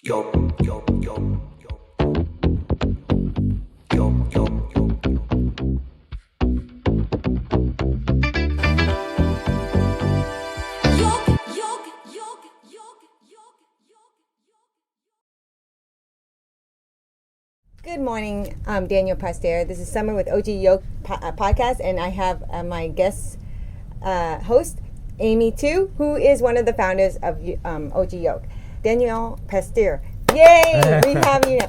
Yo, yo, yo, yo, yo, yo, yo, yo. Good morning, Daniel Postaer. This is Summer with OG Yoke podcast, and I have my guest host, Amy Tu, who is one of the founders of OG Yoke. Daniel Postaer. Yay! We have you.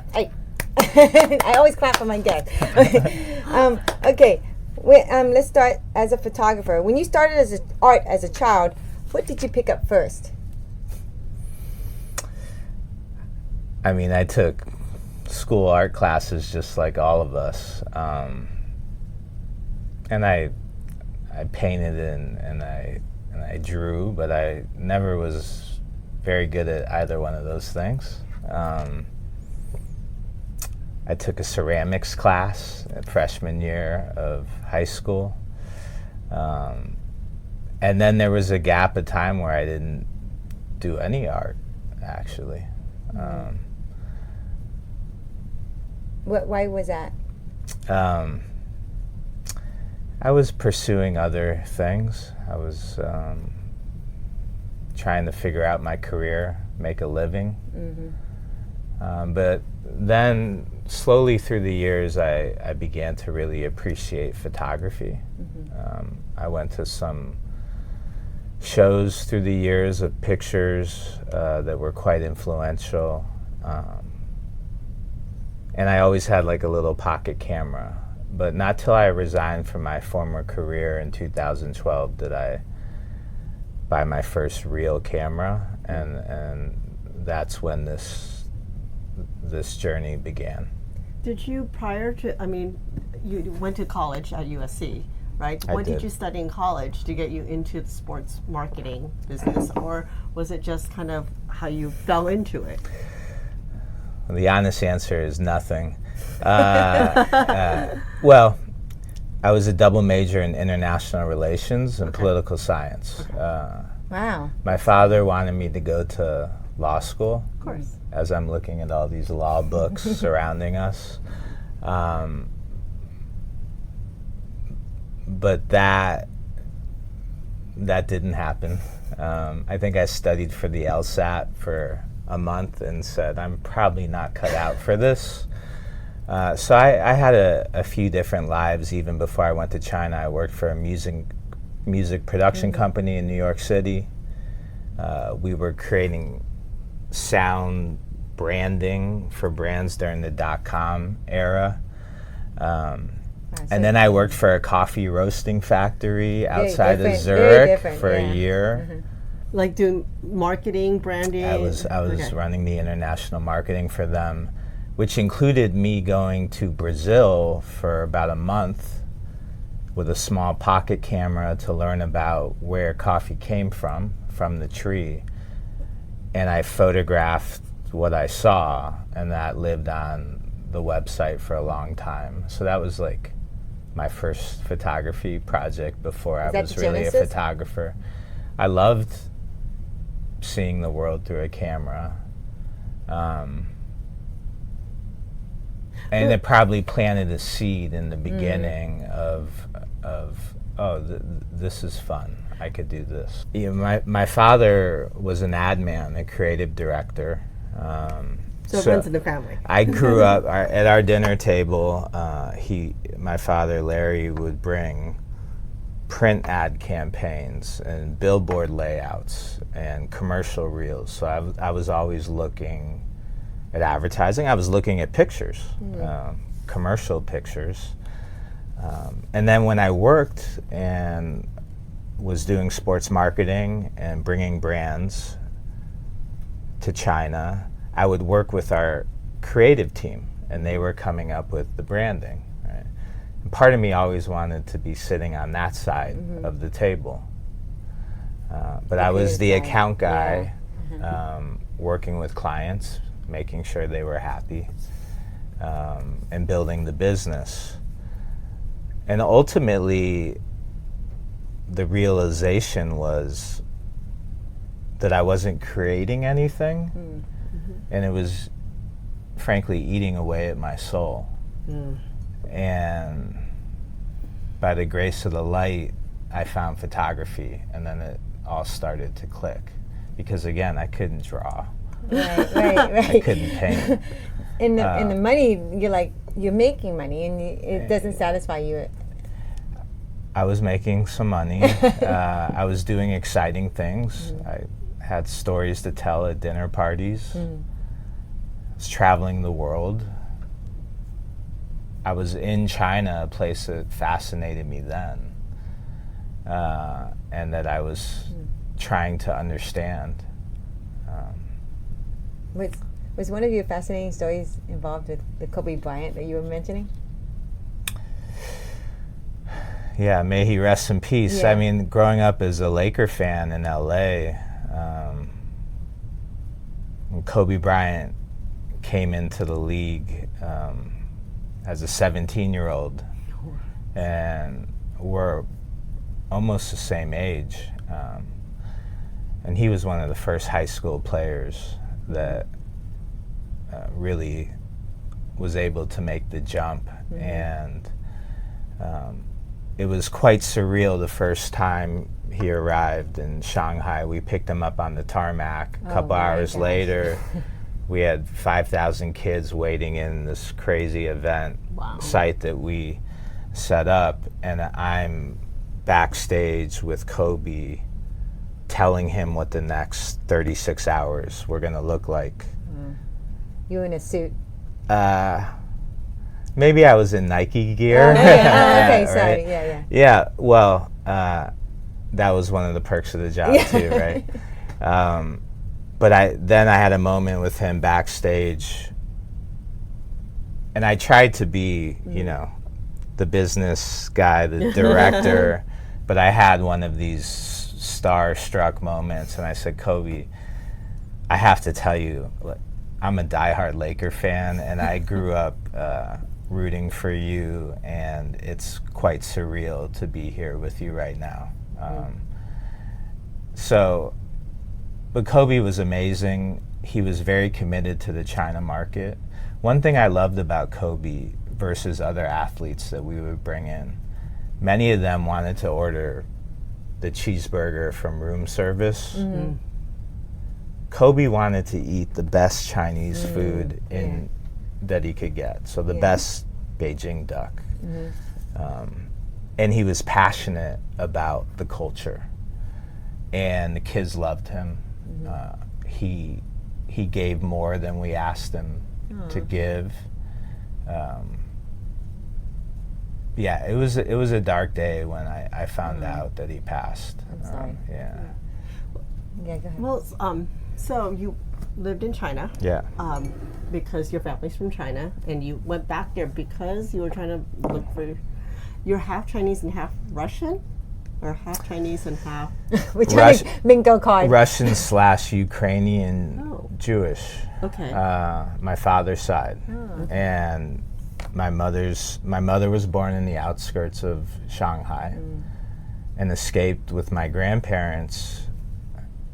I always clap for my guests. Okay, let's start as a photographer. When you started as art as a child, what did you pick up first? I mean, I took school art classes just like all of us, and I painted and I drew, but I never was very good at either one of those things. I took a ceramics class at freshman year of high school, and then there was a gap of time where I didn't do any art, actually. Why was that? I was pursuing other things. I was trying to figure out my career, make a living. But then slowly through the years, I began to really appreciate photography. I went to some shows through the years of pictures that were quite influential. And I always had like a little pocket camera, but not till I resigned from my former career in 2012 did I buy my first real camera, and that's when this journey began. Did you, prior to, I mean, you went to college at USC, right? I What did did. you study in college to get you into the sports marketing business, or was it just kind of how you fell into it? The honest answer is nothing. Well, I was a double major in international relations and political science. Wow. My father wanted me to go to law school. Of course. As I'm looking at all these law books surrounding us. But that didn't happen. I think I studied for the LSAT for a month and said, I'm probably not cut out for this. So I had a few different lives even before I went to China. I worked for a music production company in New York City. We were creating sound branding for brands during the .com era. And then I worked for a coffee roasting factory outside of Zurich for a year. Like doing marketing, branding? I was Okay. running the international marketing for them, which included me going to Brazil for about a month with a small pocket camera to learn about where coffee came from the tree. And I photographed what I saw, and that lived on the website for a long time. So that was like my first photography project before I that was the really a genesis? photographer. I loved seeing the world through a camera. And it probably planted a seed in the beginning of this is fun. I could do this. You know, my father was an ad man, a creative director. So it runs in the family. I grew up at our dinner table. My father, Larry, would bring print ad campaigns and billboard layouts and commercial reels. So I was always looking at advertising. I was looking at pictures, commercial pictures. And then when I worked and was doing sports marketing and bringing brands to China, I would work with our creative team, and they were coming up with the branding. Right? And part of me always wanted to be sitting on that side of the table. But I was the creative side. account guy, working with clients, making sure they were happy, and building the business. And ultimately, the realization was that I wasn't creating anything. and it was frankly eating away at my soul. And by the grace of the light, I found photography, and then it all started to click. Because again, I couldn't draw. Right. I couldn't paint. And the money, you're making money, and it doesn't satisfy you. I was making some money. I was doing exciting things. I had stories to tell at dinner parties. I was traveling the world. I was in China, a place that fascinated me then, and that I was trying to understand. Was one of your fascinating stories involved with the Kobe Bryant that you were mentioning? Yeah, may he rest in peace. Yeah. I mean, growing up as a Laker fan in LA, when Kobe Bryant came into the league as a 17-year-old, and we're almost the same age. And he was one of the first high school players that really was able to make the jump. And it was quite surreal the first time he arrived in Shanghai. We picked him up on the tarmac. A couple hours later, we had 5,000 kids waiting in this crazy event site that we set up, and I'm backstage with Kobe telling him what the next 36 hours were going to look like. You in a suit? Maybe I was in Nike gear. Okay, sorry. Right? Yeah. Yeah, well, that was one of the perks of the job too, right? But I had a moment with him backstage, and I tried to be, the business guy, the director, but I had one of these star-struck moments, and I said, Kobe, I have to tell you, I'm a diehard Laker fan, and I grew up rooting for you, and it's quite surreal to be here with you right now. But Kobe was amazing. He was very committed to the China market. One thing I loved about Kobe versus other athletes that we would bring in, many of them wanted to order the cheeseburger from room service. Kobe wanted to eat the best Chinese food that he could get. So the best Beijing duck. And he was passionate about the culture. And the kids loved him. He gave more than we asked him to give. It was a dark day when I found out that he passed. I'm sorry. Yeah, go ahead. Well, so you lived in China. Yeah. Because your family's from China, and you went back there because you were trying to look for. You're half Chinese and half Russian, or half Chinese and half. We're trying to bingo card. Russian/Ukrainian Jewish. Okay. My father's side, and my mother was born in the outskirts of Shanghai, and escaped with my grandparents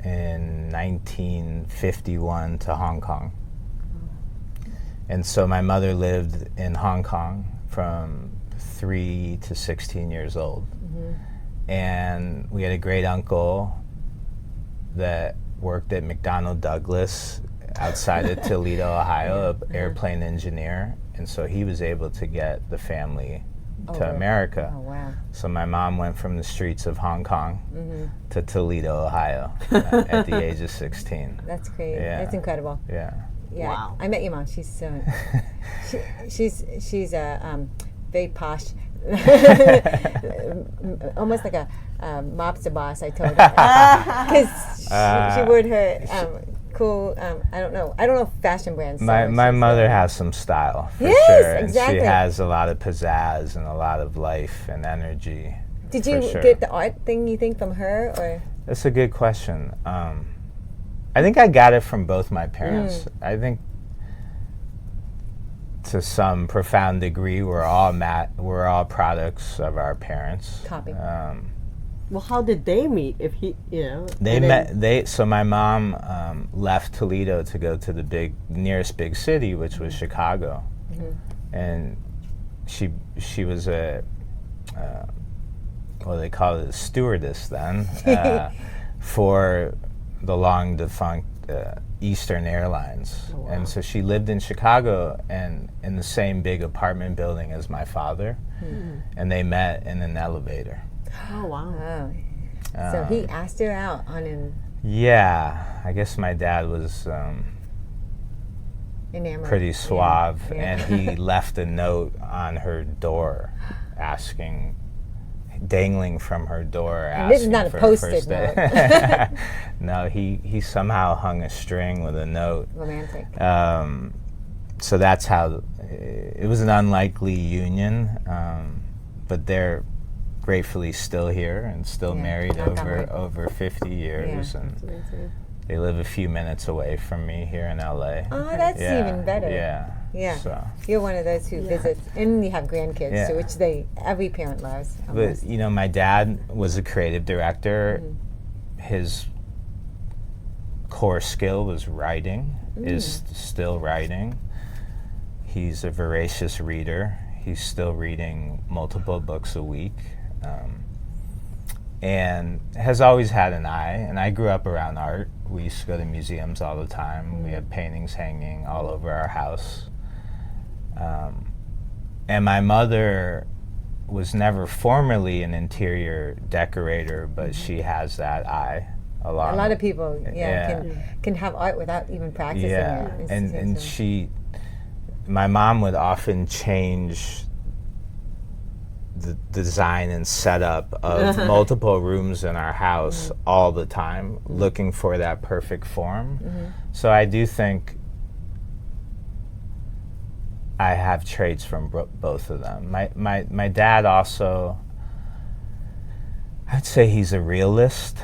in 1951 to Hong Kong. And so my mother lived in Hong Kong from 3 to 16 years old. And we had a great uncle that worked at McDonnell Douglas outside of Toledo, Ohio, an airplane engineer. And so he was able to get the family to America. Oh, wow. So my mom went from the streets of Hong Kong to Toledo, Ohio at the age of 16. That's great. Yeah. That's incredible. Yeah. Yeah. Wow. I met your mom. She's she's very posh. Almost like a mobster boss, I told her. Because she wore her cool, I don't know fashion brands. My mother has some style, for Yes, sure. And exactly. she has a lot of pizzazz and a lot of life and energy. Did for you sure. get the art thing, you think, from her? Or That's a good question. I think I got it from both my parents. I think to some profound degree we're all products of our parents. Copy. Well, how did they meet? If he, They and met. then- So my mom left Toledo to go to the nearest big city, which was Chicago, and she was a well, they called it a stewardess then for the long defunct Eastern Airlines, Oh, wow. and so she lived in Chicago and in the same big apartment building as my father, and they met in an elevator. Oh wow. Oh. So he asked her out on an Yeah, I guess my dad was enamored. pretty suave, Yeah. and he left a note on her door asking, dangling from her door, And this is asking not a for Post-it first date. No, he somehow hung a string with a note. Romantic. So that's how it was an unlikely union, but they're gratefully still here and still Yeah, married knock on wood. over 50 years, Yeah. and That's amazing. they live a few minutes away from me here in LA. Oh, that's even better. Yeah. Yeah. So, You're one of those who visits, and you have grandkids, Yeah. too, which every parent loves. but Almost. my dad was a creative director. His core skill was writing, is still writing. He's a voracious reader. He's still reading multiple books a week, and has always had an eye. And I grew up around art. We used to go to museums all the time. We had paintings hanging all over our house. And my mother was never formally an interior decorator, but she has that eye. A lot of people, Yeah. can have art without even practicing Yeah, it. and my mom would often change the design and setup of multiple rooms in our house all the time, looking for that perfect form. So I do think I have traits from both of them. My dad also, I'd say he's a realist,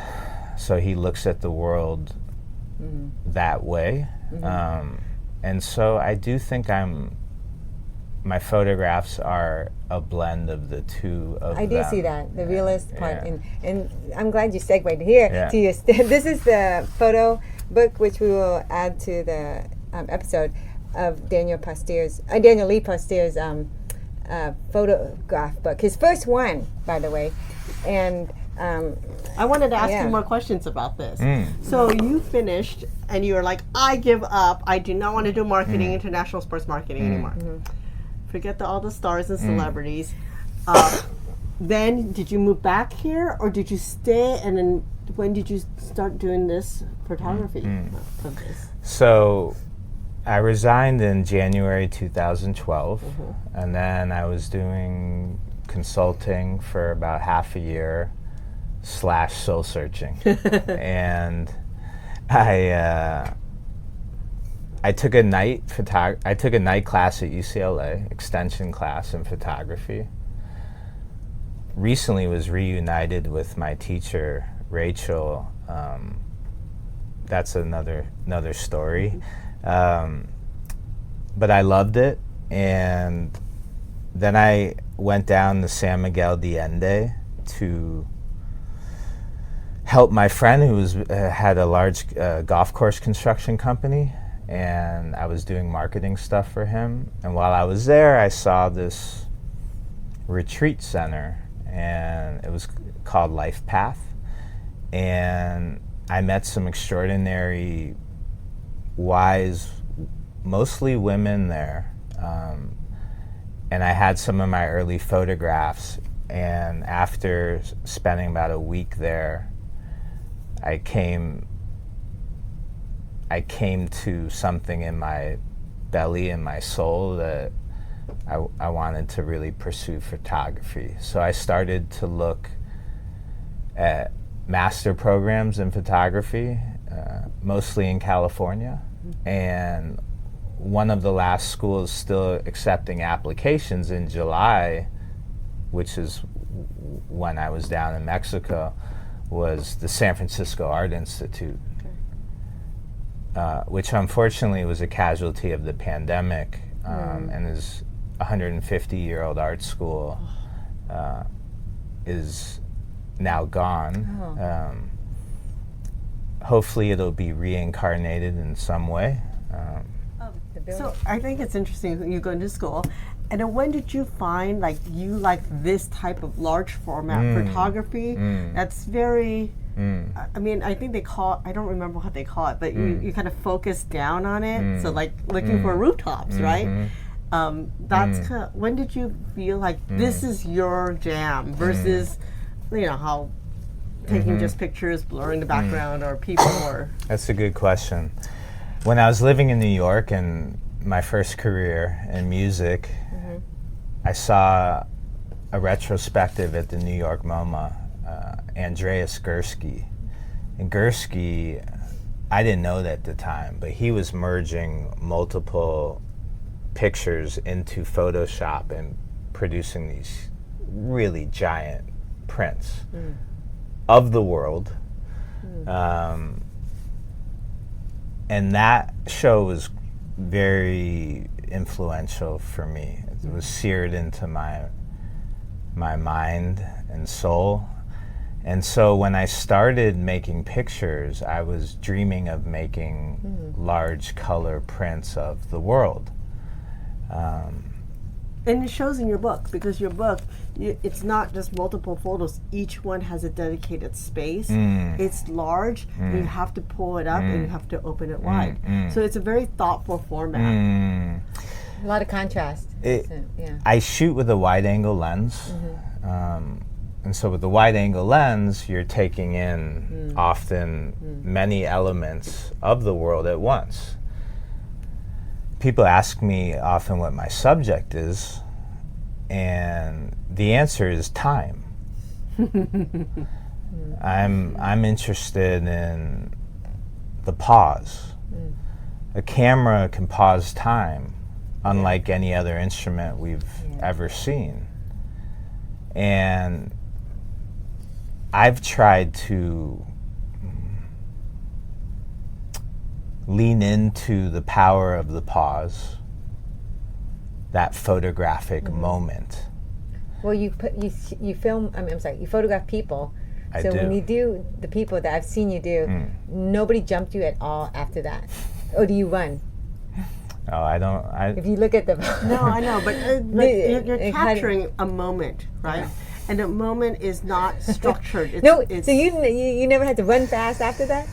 so he looks at the world that way. And so I do think my photographs are a blend of the two of I them. do see that, the realist part, Yeah. and I'm glad you segued here Yeah. to your. This is the photo book, which we will add to the episode of Daniel Lee Postaer's photograph book. His first one, by the way, and. I wanted to ask Yeah. you more questions about this. So you finished, and you were like, "I give up. I do not want to do marketing, international sports marketing anymore. Forget all the stars and celebrities." Then, did you move back here, or did you stay? And then, when did you start doing this photography of this? So I resigned in January 2012, and then I was doing consulting for about half a year / soul searching. And I took a night class at UCLA, extension class in photography. Recently was reunited with my teacher, Rachel. That's another story. But I loved it, and then I went down to San Miguel de Allende to help my friend who had a large golf course construction company, and I was doing marketing stuff for him. And while I was there, I saw this retreat center, and it was called Life Path, and I met some extraordinary, wise, mostly women there, and I had some of my early photographs. And after spending about a week there, I came to something in my belly and my soul that I wanted to really pursue photography. So I started to look at master programs in photography, mostly in California, and one of the last schools still accepting applications in July, which is when I was down in Mexico, was the San Francisco Art Institute, which unfortunately was a casualty of the pandemic, and is a 150-year-old art school, is now gone. Hopefully it'll be reincarnated in some way. So I think it's interesting you go into school, and then when did you find like you like this type of large format photography? That's very. I mean, I think they call. I don't remember what they call it, but you kind of focus down on it. So like looking for rooftops, right? That's kind of, when did you feel like this is your jam versus, you know, how taking just pictures, blurring the background or people or. That's a good question. When I was living in New York and my first career in music, I saw a retrospective at the New York MoMA, Andreas Gursky. And Gursky, I didn't know that at the time, but he was merging multiple pictures into Photoshop and producing these really giant prints of the world. And that show was very influential for me. It was seared into my mind and soul. And so when I started making pictures, I was dreaming of making large color prints of the world. And it shows in your book, because your book, it's not just multiple photos. Each one has a dedicated space. It's large. And you have to pull it up and you have to open it wide. So it's a very thoughtful format. A lot of contrast. I shoot with a wide-angle lens. And so with the wide-angle lens, you're taking in often many elements of the world at once. People ask me often what my subject is, and the answer is time. I'm interested in the pause. A camera can pause time, unlike any other instrument we've ever seen. And I've tried to lean into the power of the pause, that photographic moment. Well, you film. I'm sorry. You photograph people. I so do. when you do the people that I've seen you do, nobody jumped you at all after that, or do you run? Oh, I don't. If you look at them. No, I know, but you're capturing a moment, right? And the moment is not structured. So you never had to run fast after that?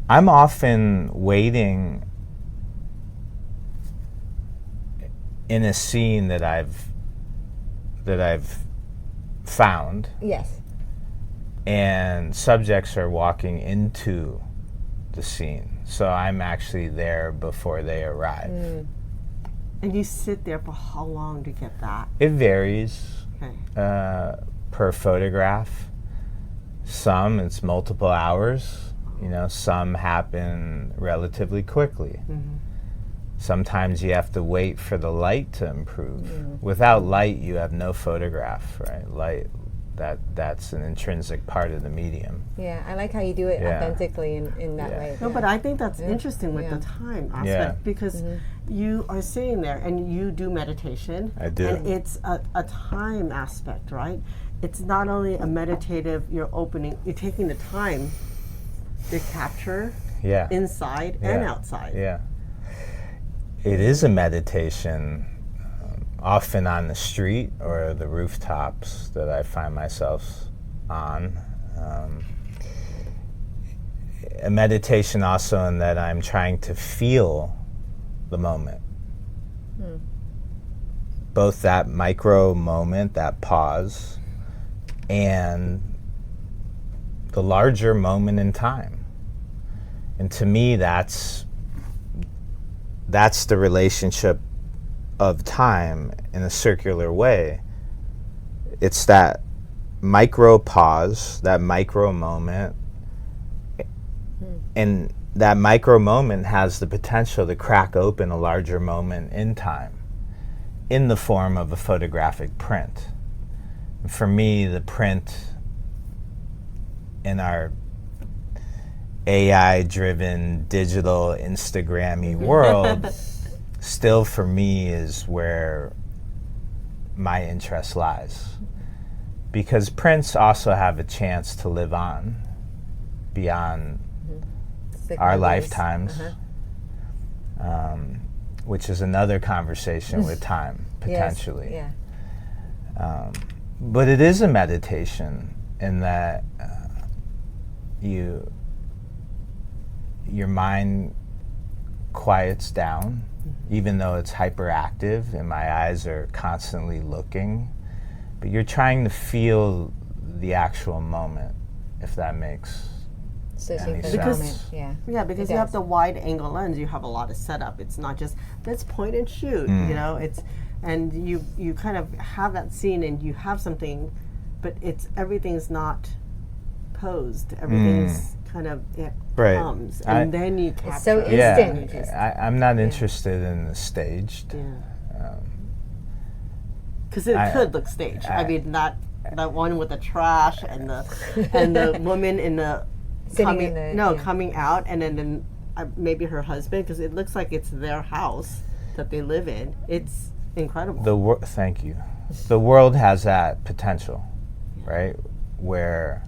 I'm often waiting in a scene that I've found. Yes. And subjects are walking into the scene. So I'm actually there before they arrive. And you sit there for how long to get that? It varies per photograph. Some it's multiple hours. You know, some happen relatively quickly. Sometimes you have to wait for the light to improve. Without light, you have no photograph, right? Light, that's an intrinsic part of the medium. Yeah, I like how you do it authentically in that way. No, but I think that's interesting with the time aspect because you are sitting there and you do meditation. I do. And it's a time aspect, right? It's not only a meditative, you're taking the time to capture inside and outside. Yeah. It is a meditation, often on the street or the rooftops that I find myself on. A meditation also in that I'm trying to feel the moment. Both that micro moment, that pause, and the larger moment in time. And to me, that's the relationship of time in a circular way. It's that micro pause, that micro moment, and that micro moment has the potential to crack open a larger moment in time in the form of a photographic print. And for me, the print in our AI-driven, digital, Instagram-y world still for me is where my interest lies. because prints also have a chance to live on beyond our lifetimes, which is another conversation with time, potentially. Yes. Yeah. But it is a meditation in that your mind quiets down, even though it's hyperactive and my eyes are constantly looking. But you're trying to feel the actual moment, if that makes Searching any for the sense. moment. Yeah. Yeah, because It you have does. the wide angle lens, you have a lot of setup. It's not just let's point and shoot, you know. It's and you kind of have that scene and you have something, but everything's not posed. Everything's kind of Right. comes and then you capture. It's so it. instant. Yeah, I'm not interested in the staged. Because it could look staged. I mean, that one with the trash and the woman in the Sitting in the- yeah. coming out, and then maybe her husband, because it looks like it's their house that they live in. It's incredible. Thank you. The world has that potential, right? Where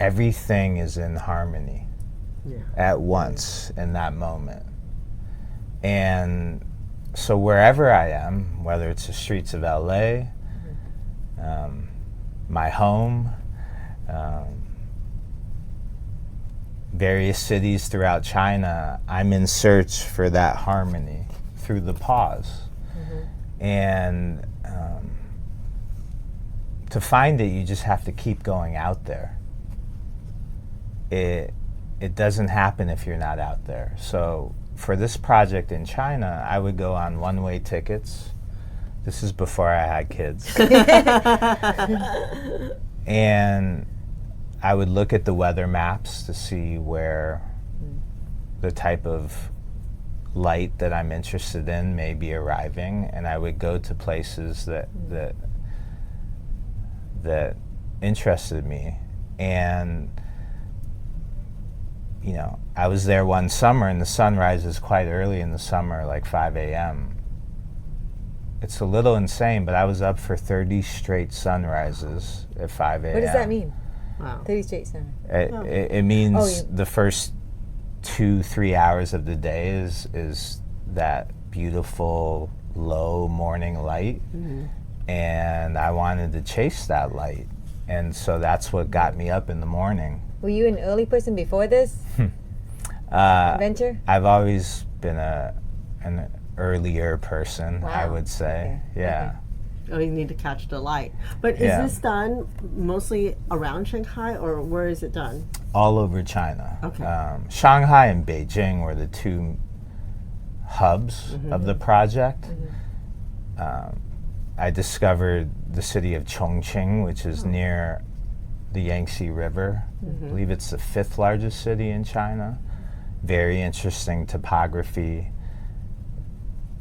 everything is in harmony at once in that moment. And so wherever I am, whether it's the streets of LA, my home, various cities throughout China, I'm in search for that harmony through the pause. And to find it, you just have to keep going out there. It doesn't happen if you're not out there. So for this project in China, I would go on one-way tickets. This is before I had kids. And I would look at the weather maps to see where the type of light that I'm interested in may be arriving, and I would go to places that interested me. And you know, I was there one summer, and the sun rises quite early in the summer, like 5 a.m. It's a little insane, but I was up for 30 straight sunrises at 5 a.m. What does that mean? Wow. 30 straight summer. It means Oh, the first 2-3 hours of the day is that beautiful low morning light, and I wanted to chase that light, and so that's what got me up in the morning. Were you an early person before this venture? I've always been an earlier person, I Wow. would say. Okay. Yeah. Oh, you need to catch the light. But Yeah. is this done mostly around Shanghai, or where is it done? All over China. Okay. Shanghai and Beijing were the two hubs of the project. I discovered the city of Chongqing, which is near the Yangtze River. I believe it's the 5th largest city in China. Very interesting topography.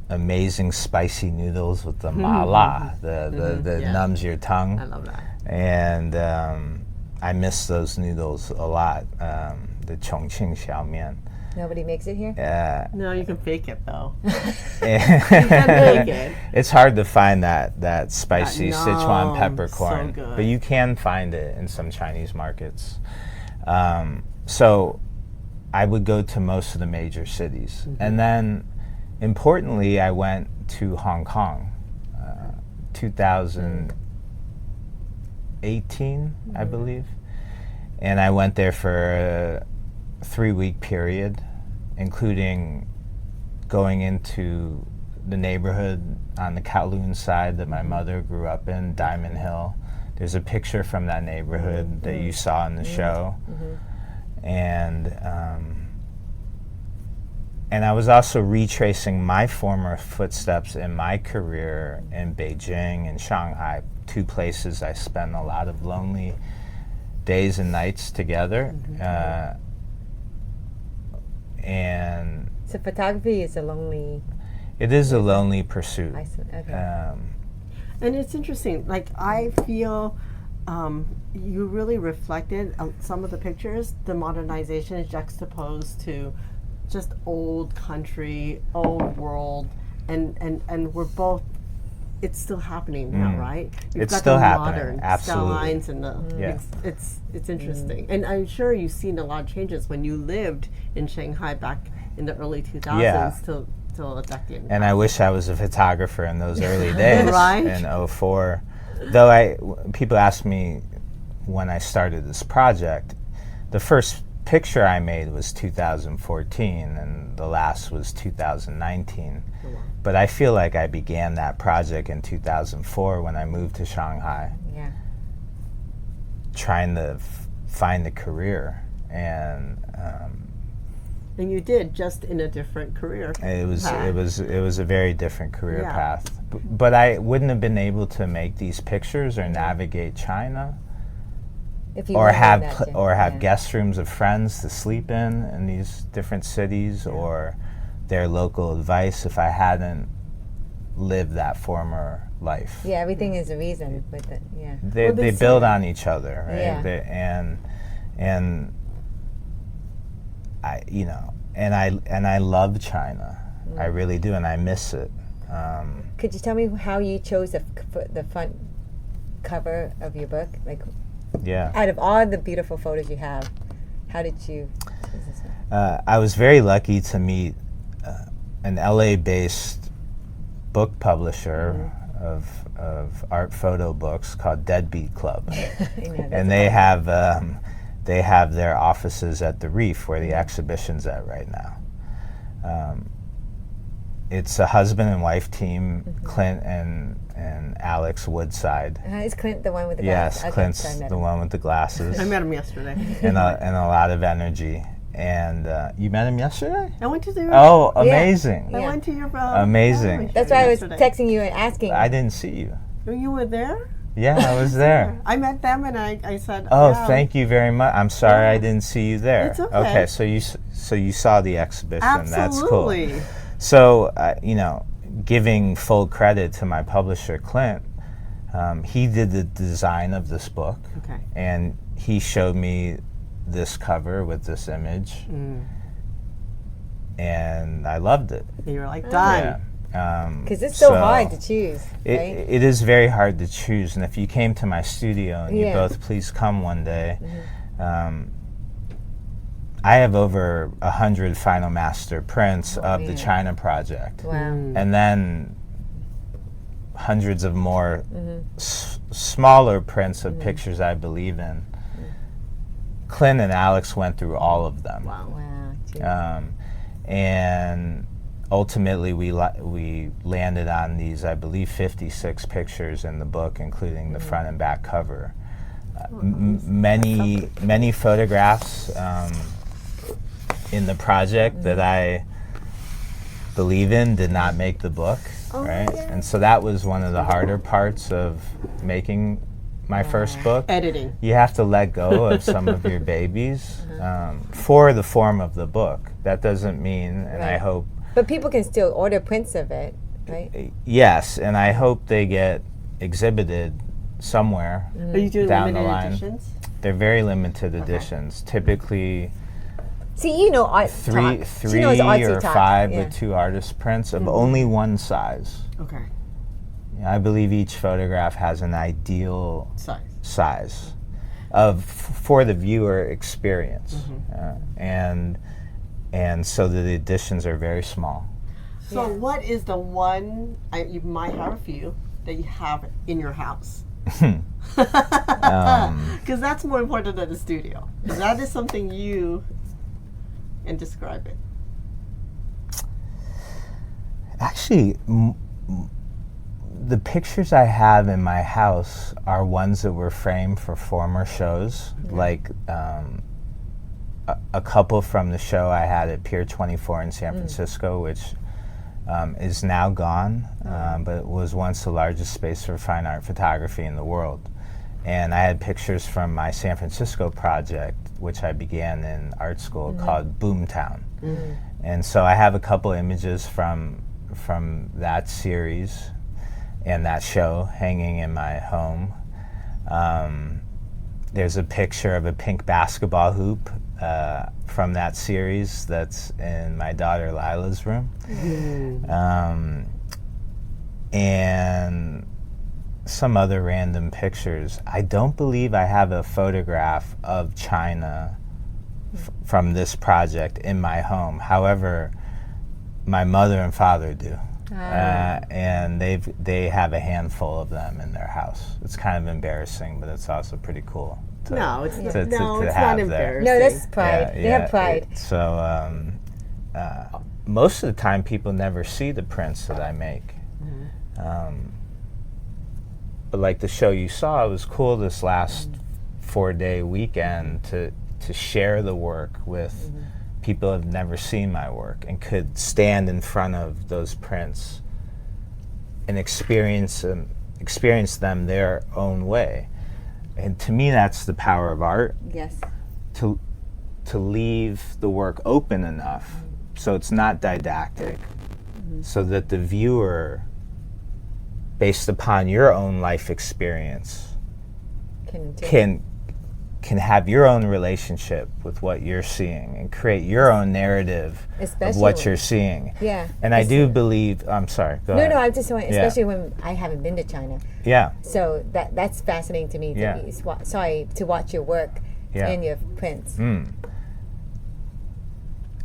Amazing spicy noodles with the mala, that Yeah. numbs your tongue. I love that. And I miss those noodles a lot, the Chongqing xiaomian. Nobody makes it here? No, you can fake it though. Make it. It's hard to find that spicy That Sichuan numb, peppercorn, so good. but you can find it in some Chinese markets. So I would go to most of the major cities. And then, importantly, I went to Hong Kong, 2018, I believe. And I went there for a 3-week period, including going into the neighborhood on the Kowloon side that my mother grew up in, Diamond Hill. There's a picture from that neighborhood that you saw in the show. And I was also retracing my former footsteps in my career in Beijing and Shanghai, 2 places I spent a lot of lonely days and nights together. And So photography is a lonely... it is a lonely pursuit. Okay. And it's interesting. Like, I feel you really reflected some of the pictures. The modernization is juxtaposed to just old country, old world, and we're both it's still happening now, right? You've It's got still the happening, modern absolutely. style lines and the Yeah. it's interesting. And I'm sure you've seen a lot of changes when you lived in Shanghai back in the early 2000s Yeah. till a decade. And I wish I was a photographer in those early days Right. in '04. Though people ask me when I started this project, the first picture I made was 2014 and the last was 2019. But I feel like I began that project in 2004 when I moved to Shanghai, Yeah. trying to find a career. And And you did, just in a different career. it was path. a very different career Yeah. path. But I wouldn't have been able to make these pictures or navigate China, If you or weren't in have that gen- yeah. guest rooms of friends to sleep in these different cities, or their local advice if I hadn't lived that former life. Yeah, everything is a reason with it. Yeah. They Well, they build say- on each other, right? Yeah. And I I love China. I really do, and I miss it. Could you tell me how you chose the front cover of your book? Like, Yeah. out of all the beautiful photos you have, how did you choose this one? I was very lucky to meet an LA-based book publisher of art photo books called Deadbeat Club, and they have their offices at the Reef, where the exhibition's at right now. It's a husband and wife team, Clint and Alex Woodside. Is Clint the one with the Yes, glasses? Okay, Clint's sorry, I met the him. one with the glasses I met him yesterday. and a lot of energy. And you met him yesterday? I went to the Oh, amazing! Yeah. I went to your Amazing. gallery That's why I was yesterday. texting you and asking. I didn't see you. You were there? Yeah, I was there. I met them and I said, Oh, yeah, thank you very much. I'm sorry I Yeah. didn't see you there. It's okay. So you saw the exhibition. Absolutely. That's cool. So giving full credit to my publisher Clint, he did the design of this book, Okay. and he showed me this cover with this image, and I loved it. And you were like, done. Yeah. Because it's so hard to choose, right? It is very hard to choose, and if you came to my studio and you Yeah. both please come one day, I have over 100 final master prints of the man. China project, Wow. and then hundreds of more smaller prints of pictures I believe in. Clint and Alex went through all of them. Wow. Wow. Geez. And ultimately we landed on these, I believe, 56 pictures in the book, including the front and back cover. Many photographs in the project that I believe in did not make the book, right? And so that was one of the harder parts of making my first book. Editing. You have to let go of some of your babies for the form of the book. That doesn't mean, and I Right. hope, But people can still order prints of it, right? yes, and I hope they get exhibited somewhere Are you doing down the limited line. editions? They're very limited editions, typically See, you know art three talk. She knows artsy or talk, 5 yeah. with 2 artist prints of only one size. Okay. I believe each photograph has an ideal size for the viewer experience, and so the editions are very small. So what is the one, you might have a few, that you have in your house? Because that's more important than the studio. 'Cause that is something you, and describe it. Actually, the pictures I have in my house are ones that were framed for former shows, like a couple from the show I had at Pier 24 in San Francisco, which is now gone, but it was once the largest space for fine art photography in the world. And I had pictures from my San Francisco project, which I began in art school, called Boomtown. And so I have a couple images from that series and that show hanging in my home. There's a picture of a pink basketball hoop from that series that's in my daughter Lila's room. and some other random pictures. I don't believe I have a photograph of China from this project in my home. However, my mother and father do. And they have a handful of them in their house. It's kind of embarrassing, but it's also pretty cool. No, it's to not have there. embarrassing. No, that's pride. They have pride. Most of the time, people never see the prints that I make. But like the show you saw, it was cool this last 4-day weekend to share the work with people who have never seen my work and could stand in front of those prints and experience them their own way. And to me, that's the power of art. Yes. To leave the work open enough so it's not didactic, so that the viewer, based upon your own life experience, can have your own relationship with what you're seeing and create your own narrative of what you're seeing. Yeah. And I do believe, I'm sorry, go ahead. No, I'm just saying, especially when I haven't been to China. Yeah. So that's fascinating to me to watch your work and your prints.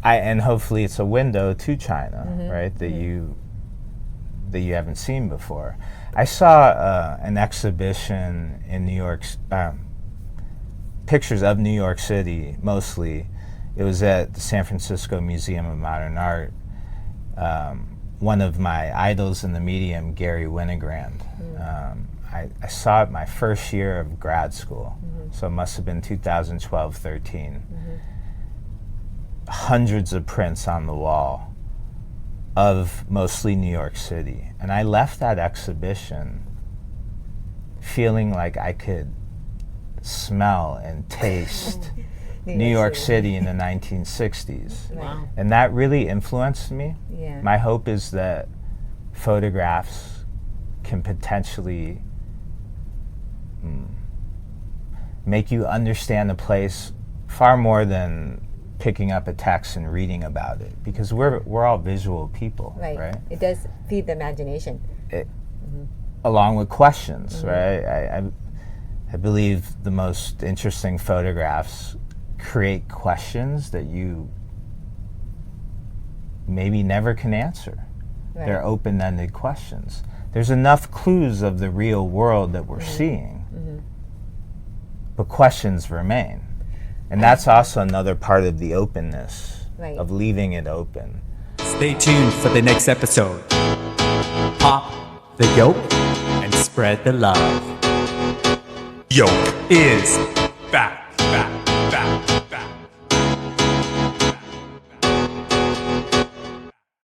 And hopefully it's a window to China, right, that you haven't seen before. I saw an exhibition in New York, pictures of New York City, mostly. It was at the San Francisco Museum of Modern Art. One of my idols in the medium, Gary Winogrand. I saw it my first year of grad school, so it must have been 2012-13. Hundreds of prints on the wall of mostly New York City. And I left that exhibition feeling like I could smell and taste New York City in the 1960s. Wow. And that really influenced me. Yeah. My hope is that photographs can potentially make you understand a place far more than picking up a text and reading about it, because we're all visual people, right? It does feed the imagination. Along with questions, right? I believe the most interesting photographs create questions that you maybe never can answer. Right. They're open-ended questions. There's enough clues of the real world that we're seeing, but questions remain. And that's also another part of the openness, of leaving it open. Stay tuned for the next episode. Pop the yolk and spread the love. Yolk is back.